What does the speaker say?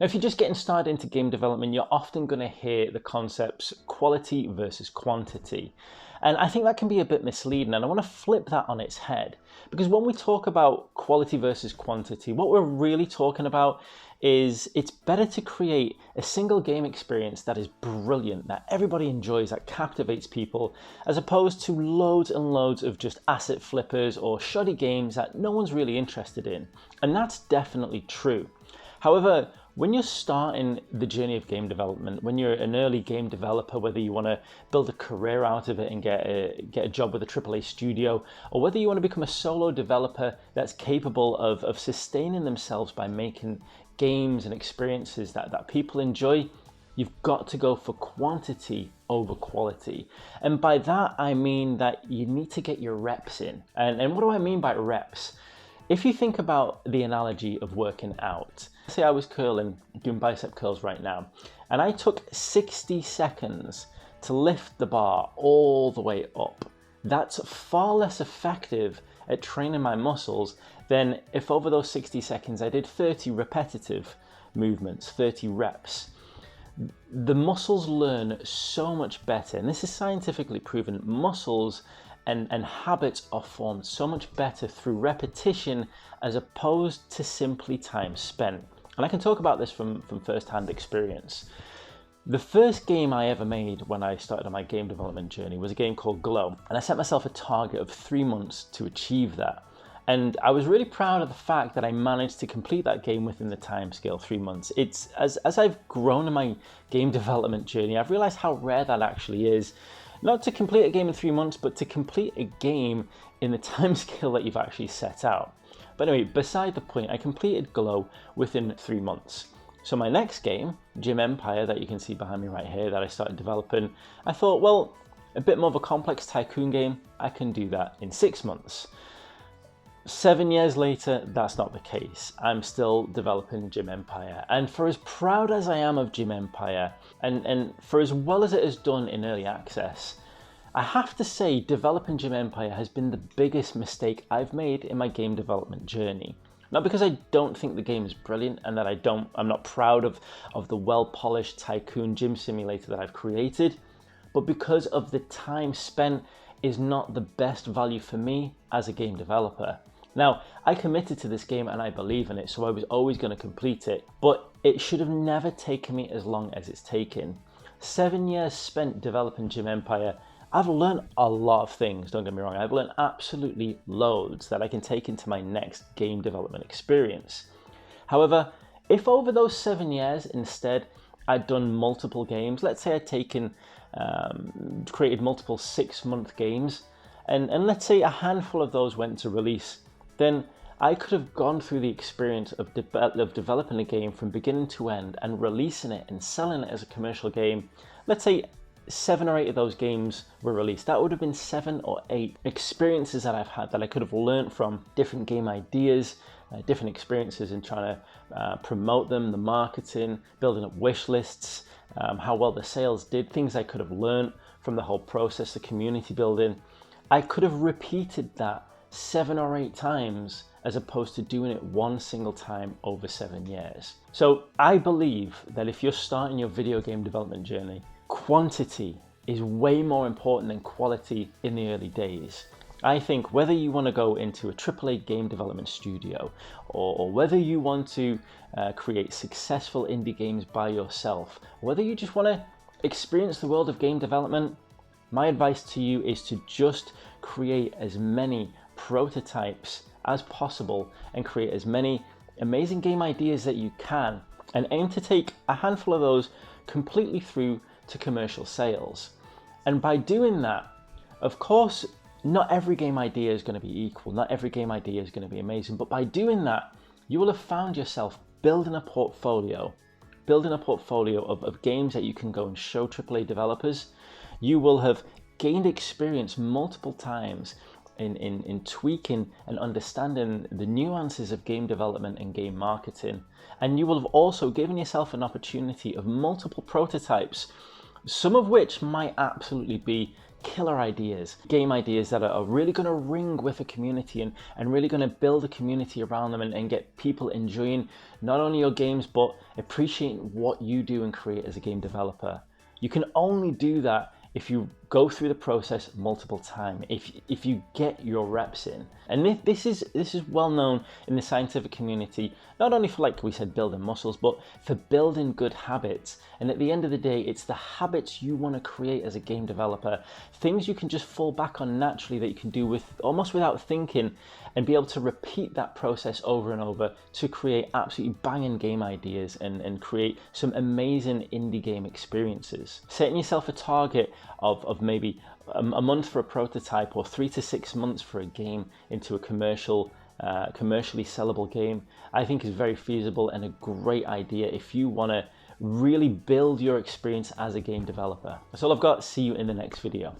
Now, if you're just getting started into game development, you're often going to hear the concepts quality versus quantity. And I think that can be a bit misleading, and I want to flip that on its head. Because when we talk about quality versus quantity, what we're really talking about is it's better to create a single game experience that is brilliant, that everybody enjoys, that captivates people, as opposed to loads and loads of just asset flippers or shoddy games that no one's really interested in. And that's definitely true. However, when you're starting the journey of game development, when you're an early game developer, whether you want to build a career out of it and get a job with a AAA studio, or whether you want to become a solo developer that's capable of sustaining themselves by making games and experiences that people enjoy, you've got to go for quantity over quality. And by that, I mean that you need to get your reps in. And what do I mean by reps? If you think about the analogy of working out, say I was curling, doing bicep curls right now, and I took 60 seconds to lift the bar all the way up. That's far less effective at training my muscles than if over those 60 seconds I did 30 repetitive movements, 30 reps. The muscles learn so much better, and this is scientifically proven. Muscles and habits are formed so much better through repetition as opposed to simply time spent. And I can talk about this from first-hand experience. The first game I ever made when I started on my game development journey was a game called Glow, and I set myself a target of 3 months to achieve that. And I was really proud of the fact that I managed to complete that game within the time scale, 3 months. It's as I've grown in my game development journey, I've realized how rare that actually is. Not to complete a game in 3 months, but to complete a game in the time scale that you've actually set out. But anyway, beside the point, I completed Glow within 3 months. So my next game, Gym Empire, that you can see behind me right here, that I started developing, I thought, well, a bit more of a complex tycoon game, I can do that in 6 months. 7 years later, that's not the case. I'm still developing Gym Empire. And for as proud as I am of Gym Empire, and for as well as it has done in early access, I have to say developing Gym Empire has been the biggest mistake I've made in my game development journey. Not because I don't think the game is brilliant and that I'm not proud of the well-polished tycoon gym simulator that I've created, but because of the time spent is not the best value for me as a game developer. Now, I committed to this game and I believe in it, so I was always going to complete it, but it should have never taken me as long as it's taken. 7 years spent developing Gym Empire, I've learned a lot of things, don't get me wrong. I've learned absolutely loads that I can take into my next game development experience. However, if over those 7 years instead I'd done multiple games, let's say I'd created multiple 6-month games, and let's say a handful of those went to release, then I could have gone through the experience of developing a game from beginning to end and releasing it and selling it as a commercial game. Let's say 7 or 8 of those games were released. That would have been 7 or 8 experiences that I've had that I could have learned from different game ideas, different experiences in trying to promote them, the marketing, building up wish lists, how well the sales did, things I could have learned from the whole process, the community building. I could have repeated that 7 or 8 times as opposed to doing it one single time over 7 years. So I believe that if you're starting your video game development journey, quantity is way more important than quality in the early days. I think whether you want to go into a AAA game development studio or whether you want to create successful indie games by yourself, whether you just want to experience the world of game development, my advice to you is to just create as many prototypes as possible and create as many amazing game ideas that you can, and aim to take a handful of those completely through to commercial sales. And by doing that, of course, not every game idea is going to be equal, not every game idea is going to be amazing, but by doing that, you will have found yourself building a portfolio of games that you can go and show AAA developers. You will have gained experience multiple times in tweaking and understanding the nuances of game development and game marketing. And you will have also given yourself an opportunity of multiple prototypes, some of which might absolutely be killer ideas, game ideas that are really going to ring with a community and really going to build a community around them and get people enjoying not only your games, but appreciating what you do and create as a game developer. You can only do that if you go through the process multiple times, if you get your reps in. And this is well known in the scientific community, not only for, like we said, building muscles, but for building good habits. And at the end of the day, it's the habits you want to create as a game developer, things you can just fall back on naturally that you can do with almost without thinking, and be able to repeat that process over and over to create absolutely banging game ideas and create some amazing indie game experiences. Setting yourself a target of maybe a month for a prototype or 3 to 6 months for a game into a commercially sellable game, I think is very feasible and a great idea if you want to really build your experience as a game developer. That's all I've got. See you in the next video.